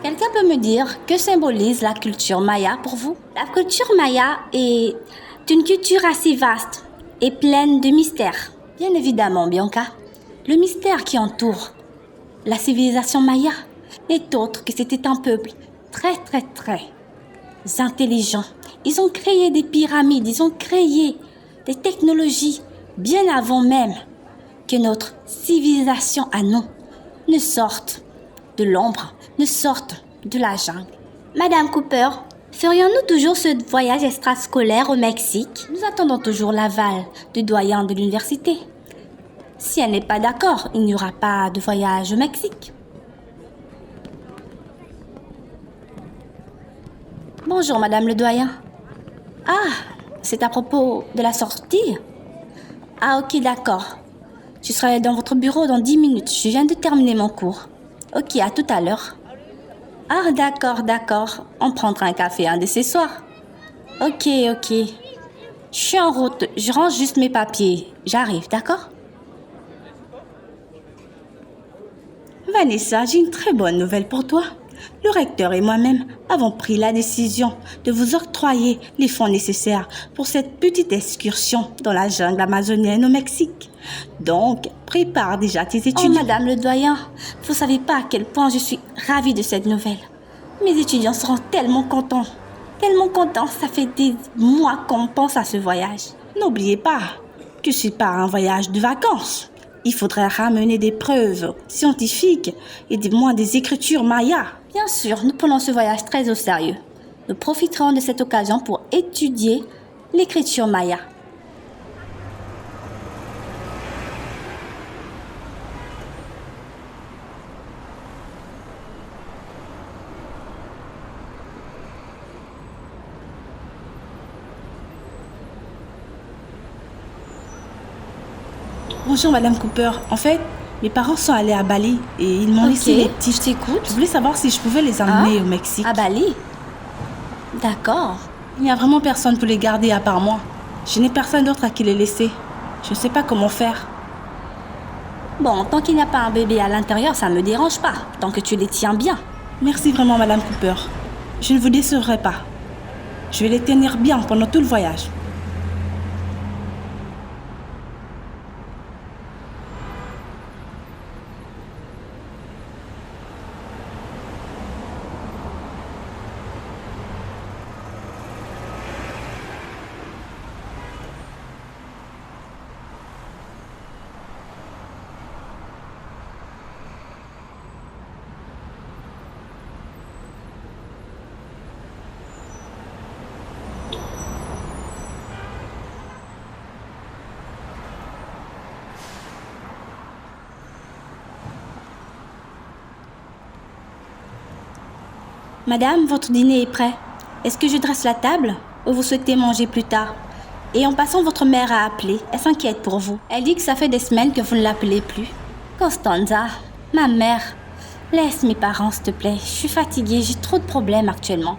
Quelqu'un peut me dire que symbolise la culture maya pour vous? La culture maya est une culture assez vaste et pleine de mystères. Bien évidemment, Bianca, le mystère qui entoure la civilisation maya n'est autre que c'était un peuple très très très intelligent. Ils ont créé des pyramides, ils ont créé des technologies bien avant même que notre civilisation à nous ne sorte de l'ombre, ne sorte de la jungle. Madame Cooper, ferions-nous toujours ce voyage extrascolaire au Mexique? Nous attendons toujours l'aval du doyen de l'université. Si elle n'est pas d'accord, il n'y aura pas de voyage au Mexique. Bonjour, Madame le doyen. Ah, c'est à propos de la sortie? Ah, ok, d'accord. Je serai dans votre bureau dans 10 minutes. Je viens de terminer mon cours. Ok, à tout à l'heure. Ah, d'accord. On prendra un café un de ces soirs. Ok. Je suis en route. Je range juste mes papiers. J'arrive, d'accord? Vanessa, j'ai une très bonne nouvelle pour toi. Le recteur et moi-même avons pris la décision de vous octroyer les fonds nécessaires pour cette petite excursion dans la jungle amazonienne au Mexique. Donc, prépare déjà tes étudiants. Oh, Madame le doyen, vous savez pas à quel point je suis ravie de cette nouvelle. Mes étudiants seront tellement contents. Ça fait des mois qu'on pense à ce voyage. N'oubliez pas que ce n'est pas un voyage de vacances. Il faudrait ramener des preuves scientifiques et des écritures mayas. Bien sûr, nous prenons ce voyage très au sérieux. Nous profiterons de cette occasion pour étudier l'écriture maya. Bonjour Madame Cooper. En fait, mes parents sont allés à Bali et ils m'ont laissé les petits. Je t'écoute. Je voulais savoir si je pouvais les emmener au Mexique. À Bali? D'accord. Il n'y a vraiment personne pour les garder à part moi. Je n'ai personne d'autre à qui les laisser. Je ne sais pas comment faire. Bon, tant qu'il n'y a pas un bébé à l'intérieur, ça ne me dérange pas, tant que tu les tiens bien. Merci vraiment Madame Cooper. Je ne vous décevrai pas. Je vais les tenir bien pendant tout le voyage. Madame, votre dîner est prêt. Est-ce que je dresse la table ou vous souhaitez manger plus tard? Et en passant, votre mère a appelé. Elle s'inquiète pour vous. Elle dit que ça fait des semaines que vous ne l'appelez plus. Costanza, ma mère, laisse mes parents, s'il te plaît. Je suis fatiguée, j'ai trop de problèmes actuellement.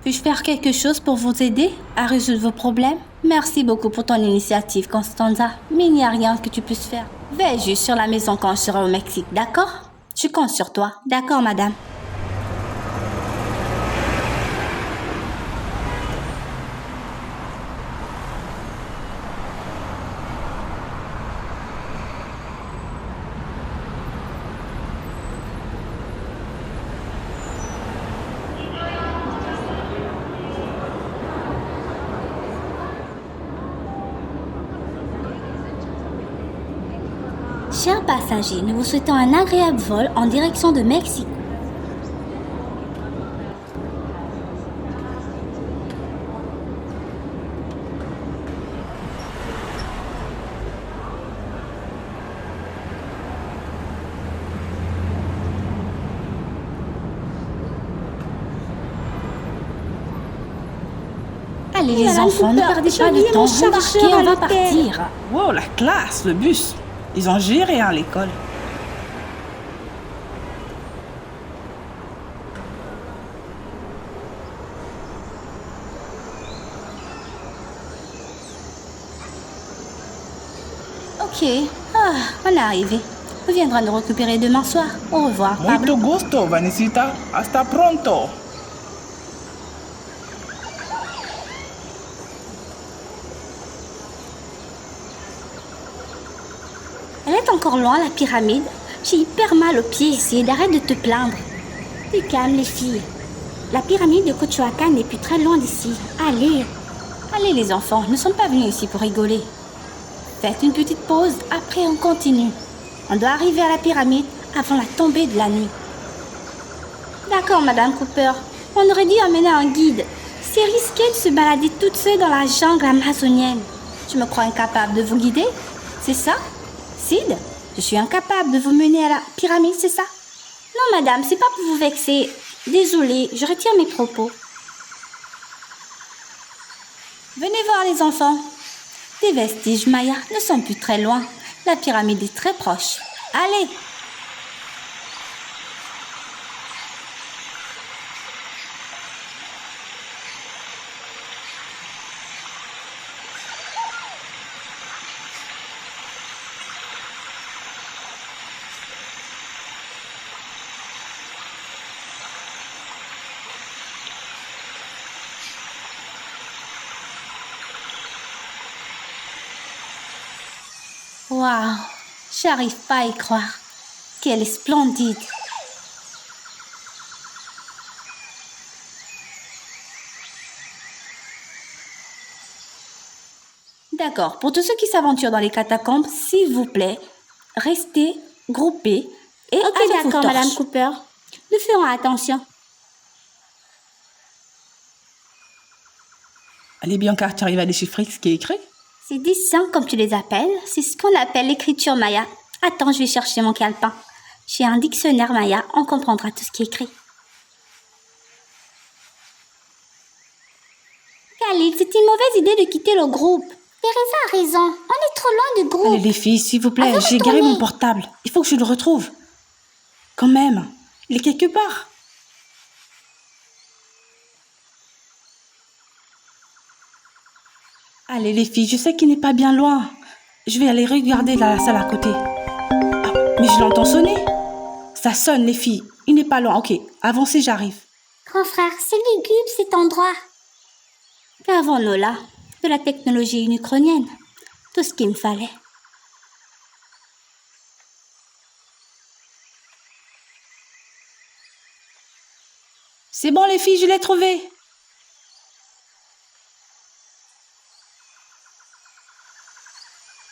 Puis-je faire quelque chose pour vous aider à résoudre vos problèmes? Merci beaucoup pour ton initiative, Constanza. Mais il n'y a rien que tu puisses faire. Veille juste sur la maison quand je serai au Mexique, d'accord? Je compte sur toi. D'accord, madame. Chers passagers, nous vous souhaitons un agréable vol en direction de Mexico. Allez les enfants, ne perdez pas de temps, embarquez, on va partir. Wow, la classe, le bus. Ils ont géré à l'école. Ok, on est arrivé. viendras nous récupérer demain soir. Au revoir, Pablo. Muito gusto, Vanesita. Hasta pronto. Elle est encore loin, la pyramide. J'ai hyper mal aux pieds. Sid, arrête de te plaindre. Du calme, les filles. La pyramide de Cochoacán n'est plus très loin d'ici. Allez. Allez, les enfants, nous ne sommes pas venus ici pour rigoler. Faites une petite pause, après on continue. On doit arriver à la pyramide avant la tombée de la nuit. D'accord, Madame Cooper. On aurait dû amener un guide. C'est risqué de se balader toute seule dans la jungle amazonienne. Je me crois incapable de vous guider? C'est ça? Sid, je suis incapable de vous mener à la pyramide, c'est ça? Non, madame, c'est pas pour vous vexer. Désolée, je retire mes propos. Venez voir les enfants. Des vestiges mayas ne sont plus très loin. La pyramide est très proche. Allez! Waouh, j'arrive pas à y croire. Qu'elle est splendide. D'accord, pour tous ceux qui s'aventurent dans les catacombes, s'il vous plaît, restez groupés et avec vos torches. Madame Cooper. Nous ferons attention. Allez, Bianca, tu arrives à déchiffrer ce qui est écrit? Ces 10 signes, comme tu les appelles, c'est ce qu'on appelle l'écriture maya. Attends, je vais chercher mon calepin. J'ai un dictionnaire maya, on comprendra tout ce qui est écrit. Khalid, c'est une mauvaise idée de quitter le groupe. Teresa a raison, on est trop loin du groupe. Allez, les filles, s'il vous plaît, j'ai garé mon portable. Il faut que je le retrouve. Quand même, il est quelque part. Allez, les filles, je sais qu'il n'est pas bien loin. Je vais aller regarder dans la salle à côté. Ah, mais je l'entends sonner. Ça sonne, les filles. Il n'est pas loin. Ok, avancez, j'arrive. Grand frère, c'est lugubre cet endroit. Qu'avons-nous là? De la technologie unicronienne. Tout ce qu'il me fallait. C'est bon, les filles, je l'ai trouvé.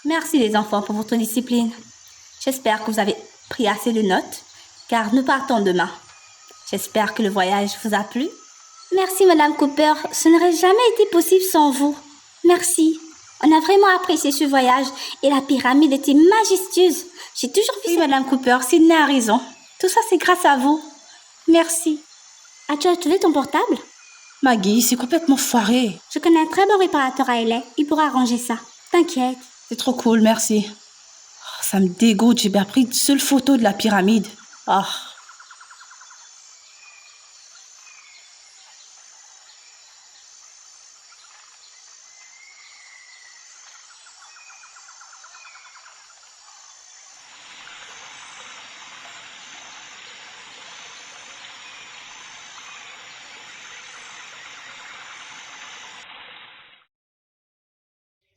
Merci les enfants pour votre discipline. J'espère que vous avez pris assez de notes, car nous partons demain. J'espère que le voyage vous a plu. Merci Madame Cooper, ce n'aurait jamais été possible sans vous. Merci. On a vraiment apprécié ce voyage et la pyramide était majestueuse. J'ai toujours vu Oui, Madame Cooper, Sydney a raison. Tout ça, c'est grâce à vous. Merci. As-tu acheté ton portable? Maggie, c'est complètement foiré. Je connais un très bon réparateur à LA. Il pourra arranger ça. T'inquiète. C'est trop cool, merci. Oh, ça me dégoûte, j'ai bien pris une seule photo de la pyramide. Oh.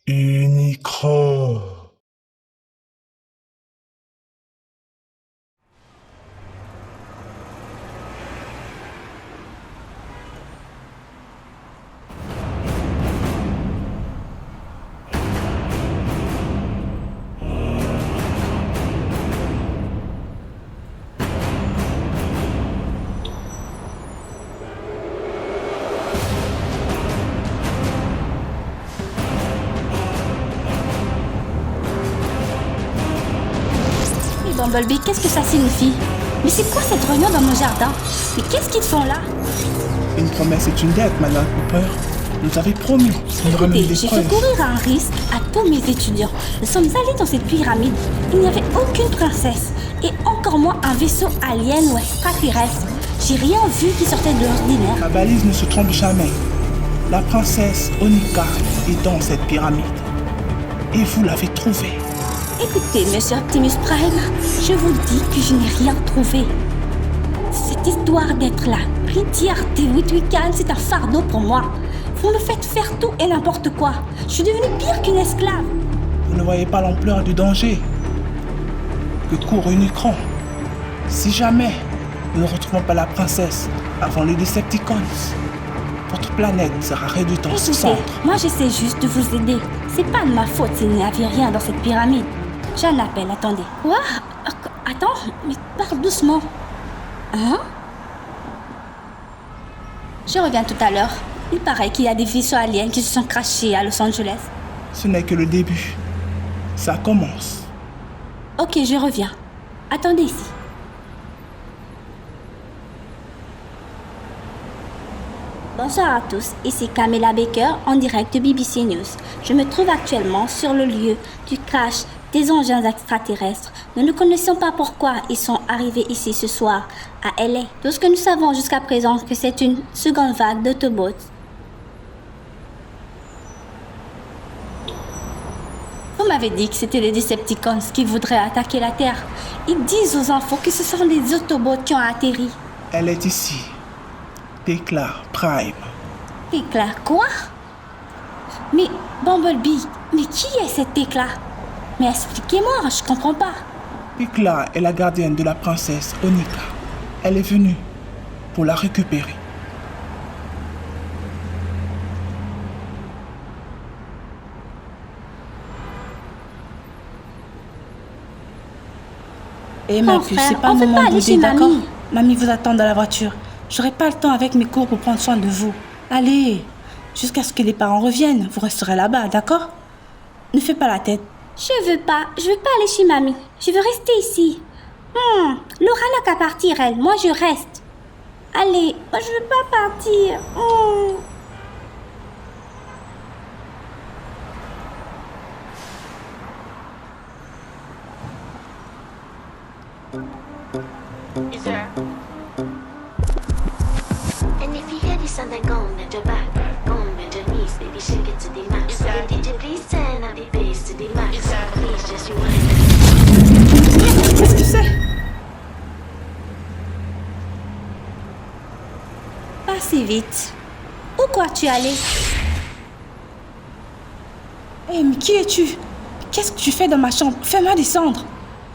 Unicron. Bumblebee, qu'est-ce que ça signifie? Mais c'est quoi cette réunion dans mon jardin? Mais qu'est-ce qu'ils font là? Une promesse est une dette, Madame Cooper. Nous avez promis de ramener des J'ai preuves. fait courir un risque à tous mes étudiants. Nous sommes allés dans cette pyramide. Il n'y avait aucune princesse. Et encore moins un vaisseau alien ou extraterrestre. J'ai rien vu qui sortait de l'ordinaire. Ma balise ne se trompe jamais. La princesse Onika est dans cette pyramide. Et vous l'avez trouvée. Écoutez, monsieur Optimus Prime, je vous dis que je n'ai rien trouvé. Cette histoire d'être là, Rudyard Weekend, c'est un fardeau pour moi. Vous me faites faire tout et n'importe quoi. Je suis devenue pire qu'une esclave. Vous ne voyez pas l'ampleur du danger que court Unicron. Si jamais nous ne retrouvons pas la princesse avant les Decepticons, votre planète sera réduite en Écoutez, cendres. moi j'essaie juste de vous aider. C'est pas de ma faute s'il n'y avait rien dans cette pyramide. J'ai un appel, attendez. Quoi? Attends, mais parle doucement. Hein? Je reviens tout à l'heure. Il paraît qu'il y a des vaisseaux aliens qui se sont crashés à Los Angeles. Ce n'est que le début. Ça commence. Ok, je reviens. Attendez ici. Bonsoir à tous, ici Camilla Baker en direct de BBC News. Je me trouve actuellement sur le lieu du crash des engins extraterrestres. Nous ne connaissons pas pourquoi ils sont arrivés ici ce soir à LA. Tout ce que nous savons jusqu'à présent, que c'est une seconde vague d'Autobots. Vous m'avez dit que c'était les Decepticons qui voudraient attaquer la Terre. Ils disent aux infos que ce sont les Autobots qui ont atterri. Elle est ici. Tekla Prime. Tekla quoi? Mais Bumblebee, mais qui est cette Tekla? Mais expliquez-moi, je comprends pas. Tekla est la gardienne de la princesse Onika. Elle est venue pour la récupérer. Eh ma puce, c'est pas on le veut moment pas de aller chez bouder, d'accord? mamie. Mamie vous attend dans la voiture. J'aurai pas le temps avec mes cours pour prendre soin de vous. Allez, jusqu'à ce que les parents reviennent, vous resterez là-bas, d'accord? Ne fais pas la tête. Je veux pas aller chez mamie. Je veux rester ici. Laura n'a qu'à partir, elle. Moi, je reste. Allez, moi, je veux pas partir. Is there? And if you hear this and then go on your back, go on your knees, baby, shake it to the max. And DJ, please turn up the bass to the max. Please just rewind. Qu'est-ce que c'est? Pas si vite. Où crois-tu aller? Eh, mais qui es-tu? Qu'est-ce que tu fais dans ma chambre? Fais-moi descendre.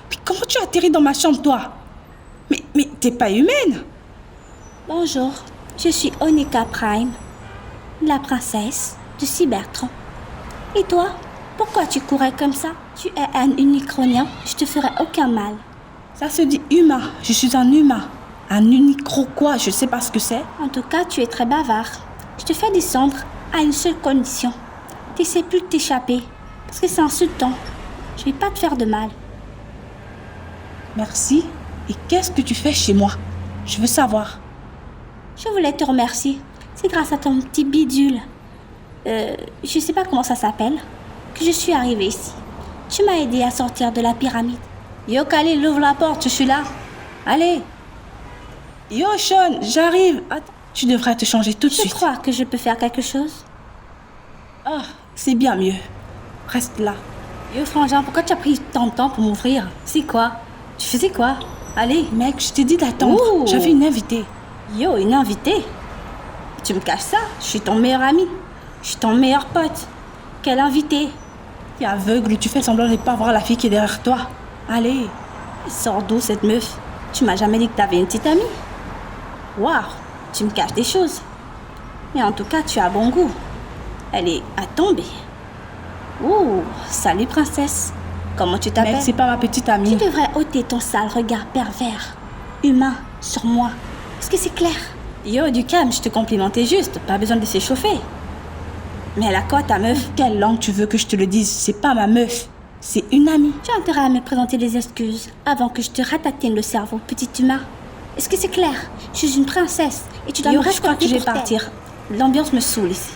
Puis comment tu atterris dans ma chambre, toi? Mais t'es pas humaine? Bonjour, je suis Onika Prime, la princesse de Cybertron. Et toi, pourquoi tu courais comme ça? Tu es un unicronien, je te ferai aucun mal. Ça se dit humain. Je suis un humain. Un unicro quoi? Je sais pas ce que c'est. En tout cas, tu es très bavard. Je te fais descendre à une seule condition. T'essaies plus de t'échapper, parce que c'est insultant. Je vais pas te faire de mal. Merci. Et qu'est-ce que tu fais chez moi? Je veux savoir. Je voulais te remercier. C'est grâce à ton petit bidule. Je sais pas comment ça s'appelle, que je suis arrivée ici. Tu m'as aidé à sortir de la pyramide. Yo, Khalil, ouvre la porte, je suis là. Allez. Yo, Sean, j'arrive. Attends, tu devrais te changer tout de Je suite. crois que je peux faire quelque chose. Ah, c'est bien mieux. Reste là. Yo, frangin, pourquoi tu as pris tant de temps pour m'ouvrir? C'est quoi? Tu faisais quoi? Allez. Mec, je t'ai dit d'attendre. Ouh. J'avais une invitée. Yo, une invitée? Tu me caches ça? Je suis ton meilleur ami. Je suis ton meilleur pote. Quelle invitée? T'es aveugle ou tu fais semblant de ne pas voir la fille qui est derrière toi. Allez. Sors d'où cette meuf? Tu m'as jamais dit que t'avais une petite amie. Waouh, tu me caches des choses. Mais en tout cas, tu as bon goût. Elle est à tomber. Ouh, salut princesse. Comment tu t'appelles? Mec, c'est pas ma petite amie. Tu devrais ôter ton sale regard pervers, humain, sur moi. Est-ce que c'est clair? Yo, du calme, je te complimentais juste. Pas besoin de s'échauffer. Mais elle a quoi, ta meuf? Quelle langue tu veux que je te le dise? C'est pas ma meuf. C'est une amie. Tu as intérêt à me présenter des excuses avant que je te ratatine le cerveau, petit humain. Est-ce que c'est clair? Je suis une princesse et tu dois Yo, me je crois respecter que je vais pour tel. partir. L'ambiance me saoule ici.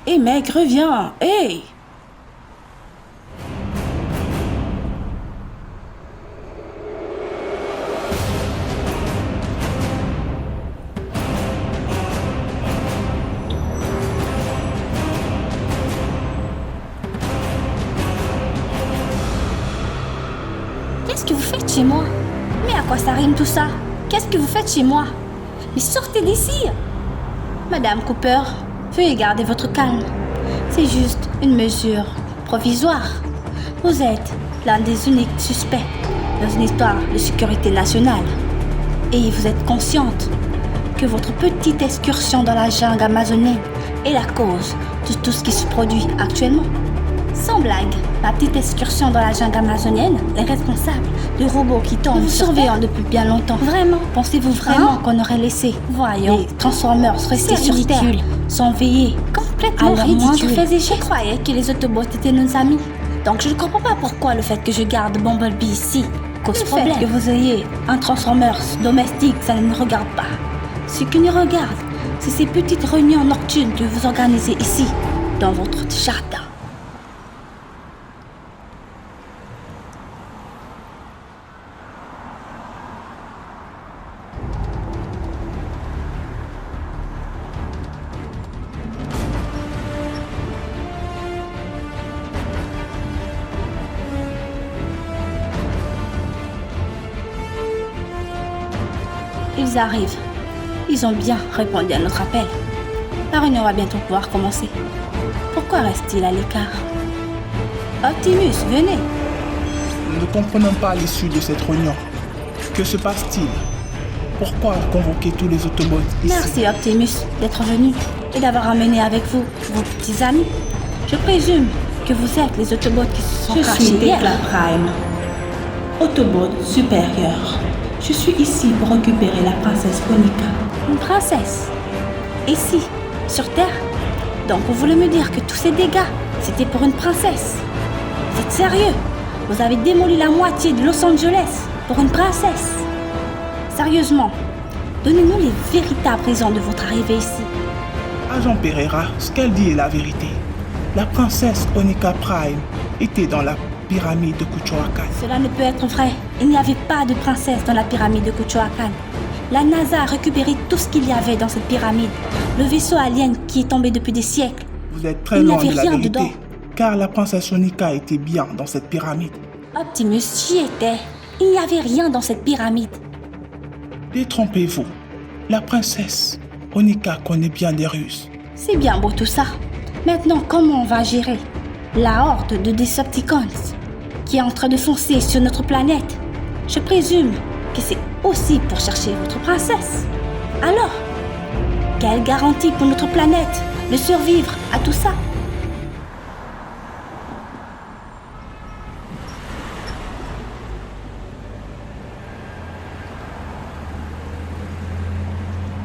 Hé mec, reviens. Hey. chez moi. Mais à quoi ça rime tout ça? Qu'est-ce que vous faites chez moi? Mais sortez d'ici! Madame Cooper, veuillez garder votre calme. C'est juste une mesure provisoire. Vous êtes l'un des uniques suspects dans une histoire de sécurité nationale. Et vous êtes consciente que votre petite excursion dans la jungle amazonienne est la cause de tout ce qui se produit actuellement. Sans blague, ma petite excursion dans la jungle amazonienne est responsable de robots qui tombent. Nous vous surveillant depuis bien longtemps. Vraiment? Pensez-vous vraiment qu'on aurait laissé, voyons, les Transformers rester sur Terre sans veiller complètement ridicule? Je croyais que les Autobots étaient nos amis. Donc je ne comprends pas pourquoi le fait que je garde Bumblebee ici cause problème. Le fait que vous ayez un Transformers domestique, ça ne me regarde pas. Ce qui nous regarde, c'est ces petites réunions nocturnes que vous organisez ici, dans votre jardin. Ils arrivent. Ils ont bien répondu à notre appel. La réunion va bientôt pouvoir commencer. Pourquoi reste-t-il à l'écart? Optimus, venez. Nous ne comprenons pas l'issue de cette réunion. Que se passe-t-il? Pourquoi convoquer tous les Autobots ici? Merci Optimus d'être venu et d'avoir amené avec vous vos petits amis. Je présume que vous êtes les Autobots qui se sont crachés hier. Je suis Tekla Prime, Autobot supérieur. Je suis ici pour récupérer la princesse Onika. Une princesse? Ici, sur Terre? Donc vous voulez me dire que tous ces dégâts, c'était pour une princesse? Vous êtes sérieux? Vous avez démoli la moitié de Los Angeles pour une princesse? Sérieusement, donnez-nous les véritables raisons de votre arrivée ici. Agent Pereira, ce qu'elle dit est la vérité. La princesse Onika Prime était dans la pyramide de Kuchoakan. Cela ne peut être vrai. Il n'y avait pas de princesse dans la pyramide de Kuchoakan. La NASA a récupéré tout ce qu'il y avait dans cette pyramide. Le vaisseau alien qui est tombé depuis des siècles. Vous êtes très loin de la vérité, car la princesse Onika était bien dans cette pyramide. Optimus, j'y étais. Il n'y avait rien dans cette pyramide. Détrompez-vous. La princesse Onika connaît bien des ruses. C'est bien beau tout ça. Maintenant, comment on va gérer la horde de Decepticons qui est en train de foncer sur notre planète? Je présume que c'est aussi pour chercher votre princesse. Alors, quelle garantie pour notre planète de survivre à tout ça?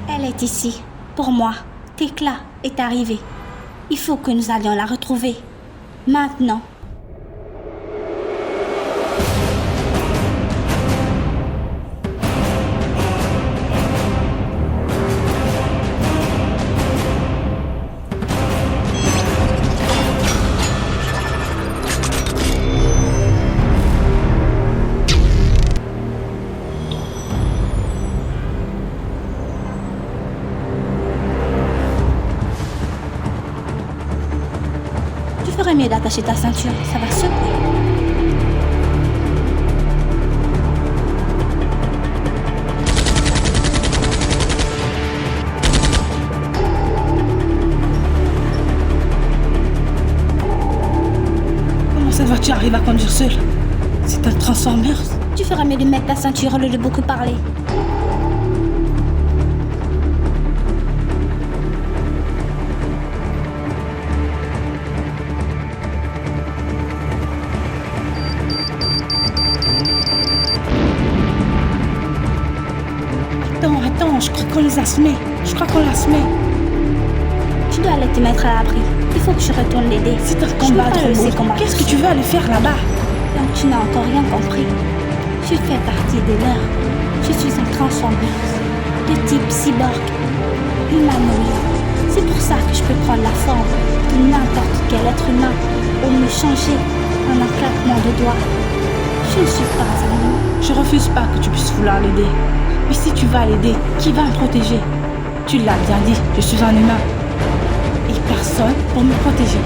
Elle est ici. Pour moi, Tekla est arrivée. Il faut que nous allions la retrouver. Maintenant. Tu ferais mieux d'attacher ta ceinture, ça va secouer. Comment cette voiture arrive à conduire seule? C'est un Transformers. Tu ferais mieux de mettre ta ceinture au lieu de beaucoup parler. Attends, je crois qu'on les a semés. Tu dois aller te mettre à l'abri. Il faut que je retourne l'aider. C'est un combat de robots. Qu'est-ce que tu veux aller faire là-bas? Donc tu n'as encore rien compris. Je fais partie des leurs. Je suis un Transformers de type cyborg, humanoïde. C'est pour ça que je peux prendre la forme de n'importe quel être humain ou me changer en un claquement de doigts. Je ne suis pas un humain. Je refuse pas que tu puisses vouloir l'aider. Mais si tu vas l'aider, qui va me protéger? Tu l'as bien dit, je suis un humain. Et personne pour me protéger.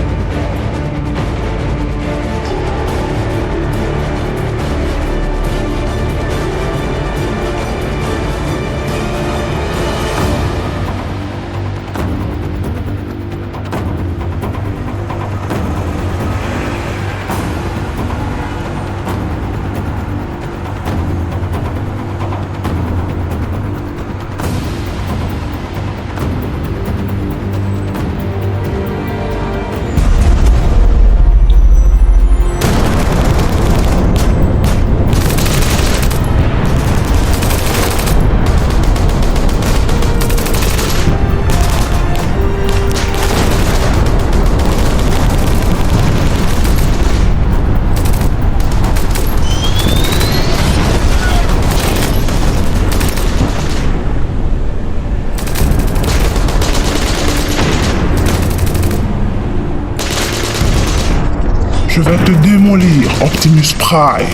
Je vais te démolir, Optimus Prime.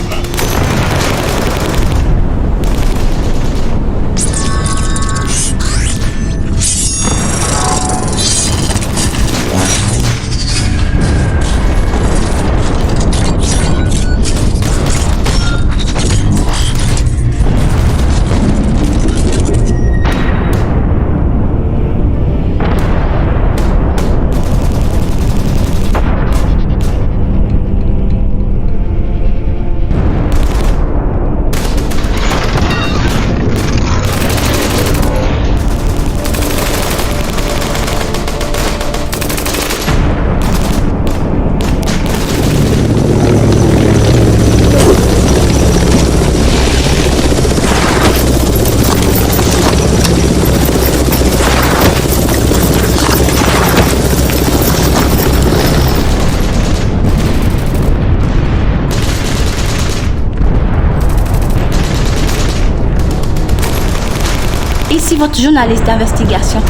Ici votre journaliste d'investigation.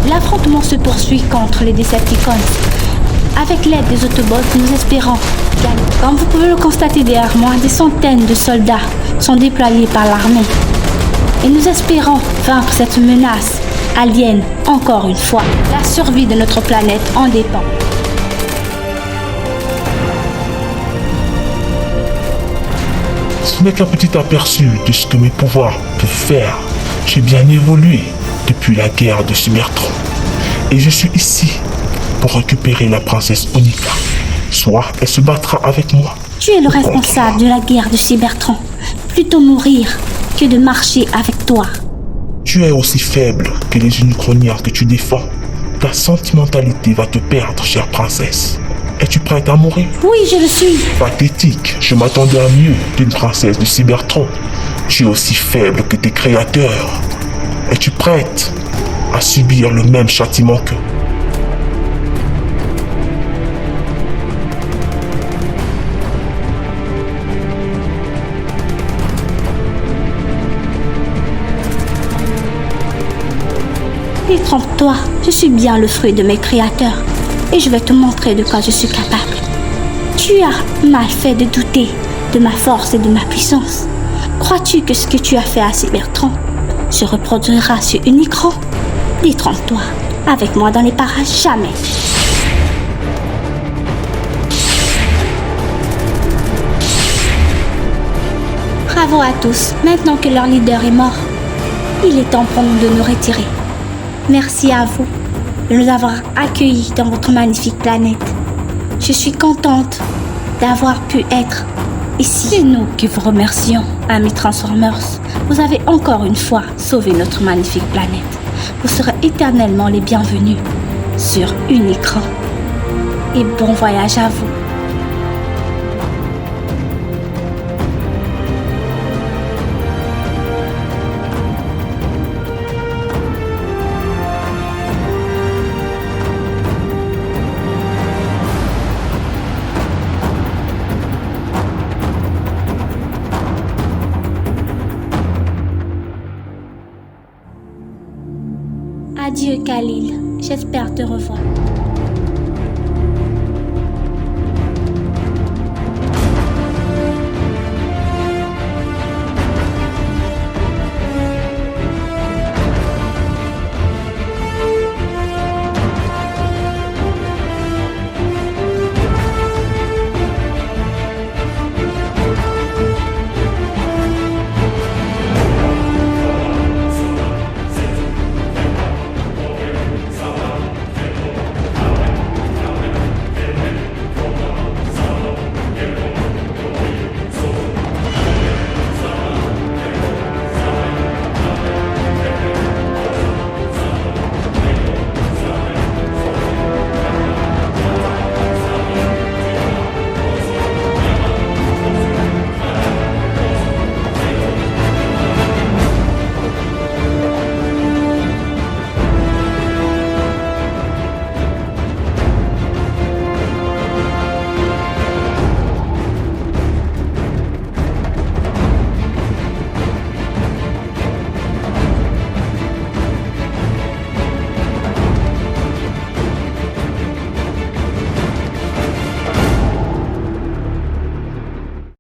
L'affrontement se poursuit contre les Decepticons. Avec l'aide des Autobots, nous espérons gagner. Comme vous pouvez le constater derrière moi, des centaines de soldats sont déployés par l'armée. Et nous espérons vaincre cette menace alien encore une fois. La survie de notre planète en dépend. Ce n'est qu'un petit aperçu de ce que mes pouvoirs peuvent faire. J'ai bien évolué depuis la guerre de Cybertron. Et je suis ici pour récupérer la princesse Onika. Soit elle se battra avec moi. Tu es le responsable de la guerre de Cybertron. Plutôt mourir que de marcher avec toi. Tu es aussi faible que les Unicroniens que tu défends. Ta sentimentalité va te perdre, chère princesse. Es-tu prête à mourir? Oui, je le suis. Pathétique, je m'attendais à mieux d'une princesse de Cybertron. Tu es aussi faible que tes créateurs. Es-tu prête à subir le même châtiment qu'eux? Détrompe-toi, je suis bien le fruit de mes créateurs. Et je vais te montrer de quoi je suis capable. Tu as mal fait de douter de ma force et de ma puissance. Crois-tu que ce que tu as fait à Cybertron se reproduira sur Unicron? Détrompe-toi. Avec moi dans les parages, jamais. Bravo à tous. Maintenant que leur leader est mort, il est temps pour nous de nous retirer. Merci à vous de nous avoir accueillis dans votre magnifique planète. Je suis contente d'avoir pu être ici. C'est nous qui vous remercions, amis Transformers. Vous avez encore une fois sauvé notre magnifique planète. Vous serez éternellement les bienvenus sur Unicron. Et bon voyage à vous. Adieu Khalil, j'espère te revoir.